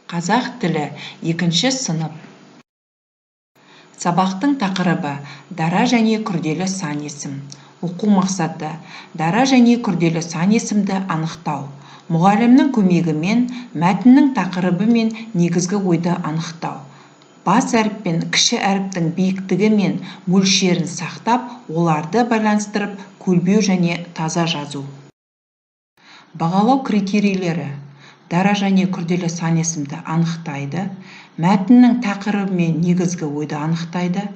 Қазақ тілі 2 сынып. Сабақтың тақырыбы дара және күрделі сан есім. Оқу мақсаты дара және күрделі сан есімді анықтау. Мұғалімнің көмегімен мәтіннің тақырыбы мен негізгі ойды анықтау. Бас әріп пен кіші әріптің биіктігі мен мөлшерін сақтап, оларды байланыстырып, көлбеу және таза жазу. Бағалау критерийлері дара және күрделі сан есімді анықтайды, мәтіннің тақырыбы мен негізгі ойды анықтайды,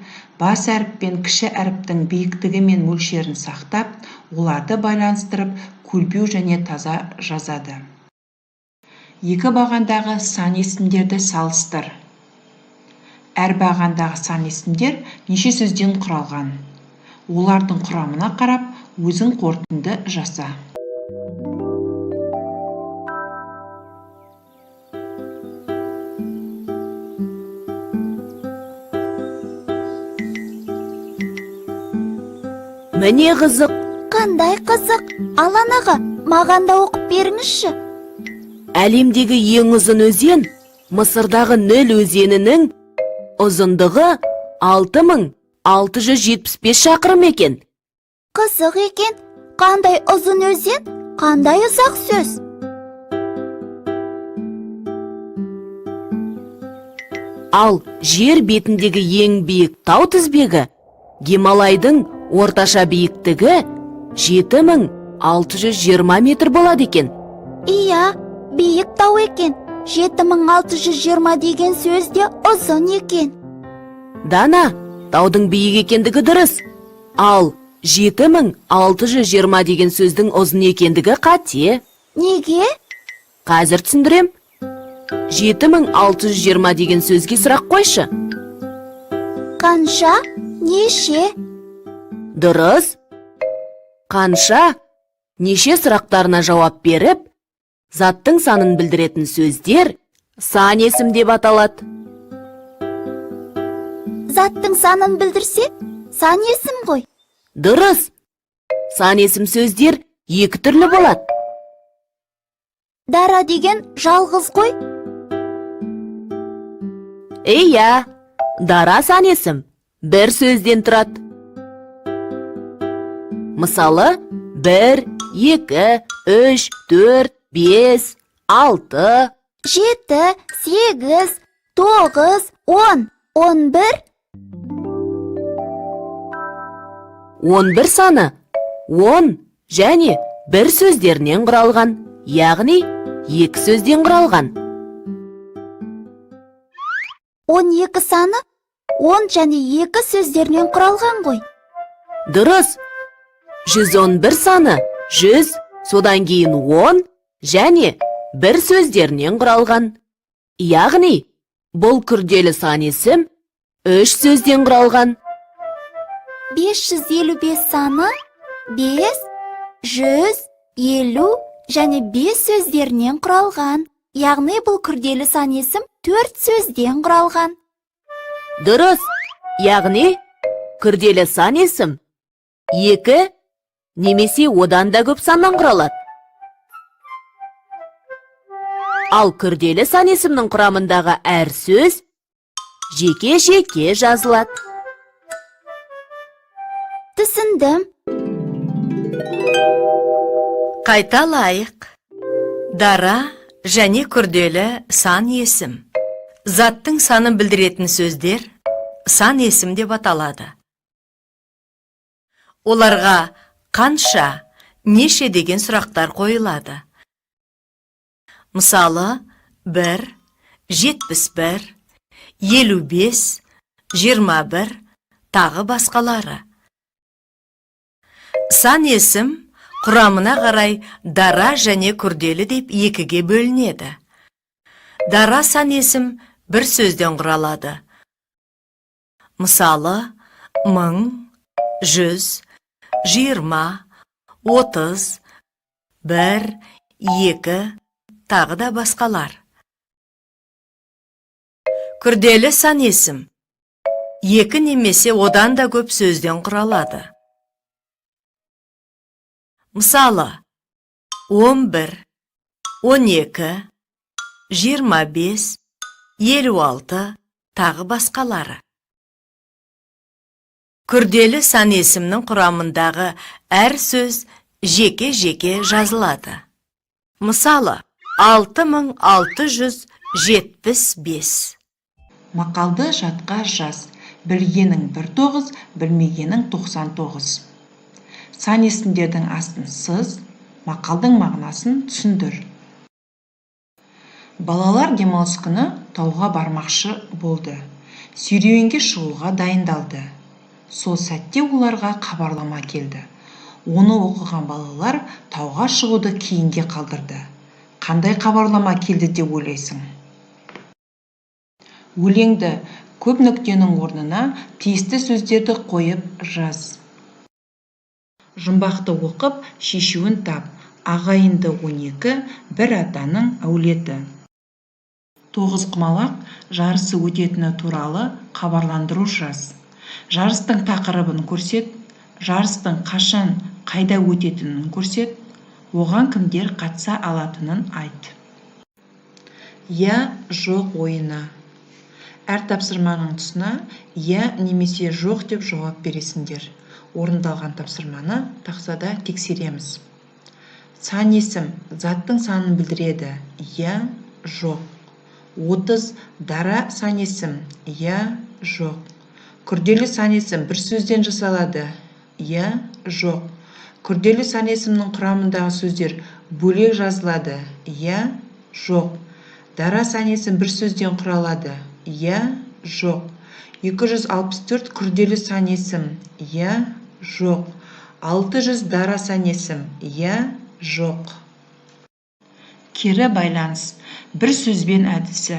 бас әріп пен кіші әріптің биіктігі мен мөлшерін сақтап, оларды байланыстырып, көлбеу және таза жазады. Екі бағандағы сан есімдерді салыстыр. Әр бағандағы сан есімдер неше сөзден құралған? Олардың құрамына қарап, өзің қорытынды жаса. Міне қызық. Қандай қызық? Алан аға, маған да оқып беріңізші. Әлемдегі ең ұзын өзен Мысырдағы Ніл өзенінің ұзындығы 6675 шақырым екен. Қызық екен. Қандай ұзын өзен, қандай ұзақ сөз. Ал жер бетіндегі ең биік тау тізбегі Гималайдың орташа биіктігі 7620 метр болады екен. Иә, биік тау екен. 7620 деген сөз де ұзын екен. Дана, таудың биік екендігі дұрыс. Ал 7620 деген сөздің ұзын екендігі қате. Неге? Қазір түсіндірем. 7620 деген сөзге сұрақ қойшы. Қанша? Неше? Дұрыс. Қанша? Неше сұрақтарына жауап беріп, заттың санын білдіретін сөздер сан есім деп аталады. Заттың санын білдірсе, сан есім ғой. Дұрыс. Сан есім сөздер екі түрлі болады. Дара деген жалғыз ғой. Иә, дара сан есім бір сөзден тұрады. Мысалы, 1, 2, 3, 4, 5, 6, 7, 8, 9, 10, 11. 11 саны 10 және 1 сөздерінен құралған, яғни 2 сөзден құралған. 12 саны 10 және 2 сөздерінен құралған ғой. Дұрыс. 111 саны 100, содан кейін 10 және 1 сөздерінен құралған. Яғни, бұл күрделі сан есім 3 сөзден құралған. 555 саны 5, 100, 50 және 5 сөздерінен құралған. Яғни бұл күрделі сан есім 4 сөзден құралған. Дұрыс. Яғни, күрделі сан есім 2 немесе одан да көп саннан құралады. Ал күрделі сан есімнің құрамындағы әр сөз жеке-жеке жазылады. Түсіндім. Қайталайық. Дара және күрделі сан есім. Заттың санын білдіретін сөздер сан есім деп аталады. Оларға қанша, неше деген сұрақтар қойылады. Мысалы, 1, 71, 55, 21, тағы басқалары. Сан есім құрамына қарай дара және күрделі деп екіге бөлінеді. Дара сан есім бір сөзден құралады. Мысалы, 1000, 100, 20, 30, 1, 2, тағы да басқалар. Күрделі сан есім 2 немесе одан да көп сөзден құралады. Мысалы, 11, 12, 25, 56, тағы басқалары. Күрделі сан есімнің құрамындағы әр сөз жеке-жеке жазылады. Мысалы, 6675. Мақалды жадқа жаз. Білгенің 19, білмегенің 99. Сан есімдердің астын сыз, мақалдың мағынасын түсіндір. Балалар демалыс күні тауға бармақшы болды. Серуенге шығуға дайындалды. Сол сәтте оларға хабарлама келді. Оны оқыған балалар тауға шығуды кейінге қалдырды. Қандай хабарлама келді деп ойлайсың? Өлеңді көп нүктенің орнына тиісті сөздерді қойып жаз. Жұмбақты оқып, шешуін тап. Ағайынды 12, бір атаның әулеті. Тоғызқұмалақ жарысы өтетіні туралы хабарландыру жаз. Жарыстың тақырыбын көрсет, жарыстың қашан, қайда өтетінін көрсет, оған кімдер қатыса алатынын айт. Я, жоқ ойына. Әр тапсырманың тұсына я немесе жоқ деп жауап бересіңдер. Орындалған тапсырманы тақтада тексереміз. Сан есім заттың санын білдіреді. Я, жоқ. 30 дара сан есім. Я, жоқ. Күрделі сан есім бір сөзден жасалады. Я, жоқ. Күрделі сан есімнің құрамындағы сөздер бөлек жазылады. Я, жоқ. Дара сан есім бір сөзден құралады. Я, жоқ. 264 күрделі сан есім. Я, жоқ. 600 дара сан есім. Я, жоқ. Кері байланыс. Бір сөзбен әдісі.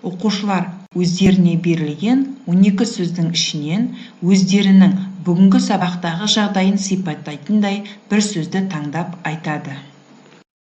Оқушылар өздеріне берілген 12 сөздің ішінен өздерінің бүгінгі сабақтағы жағдайын сипаттайтындай бір сөзді таңдап айтады.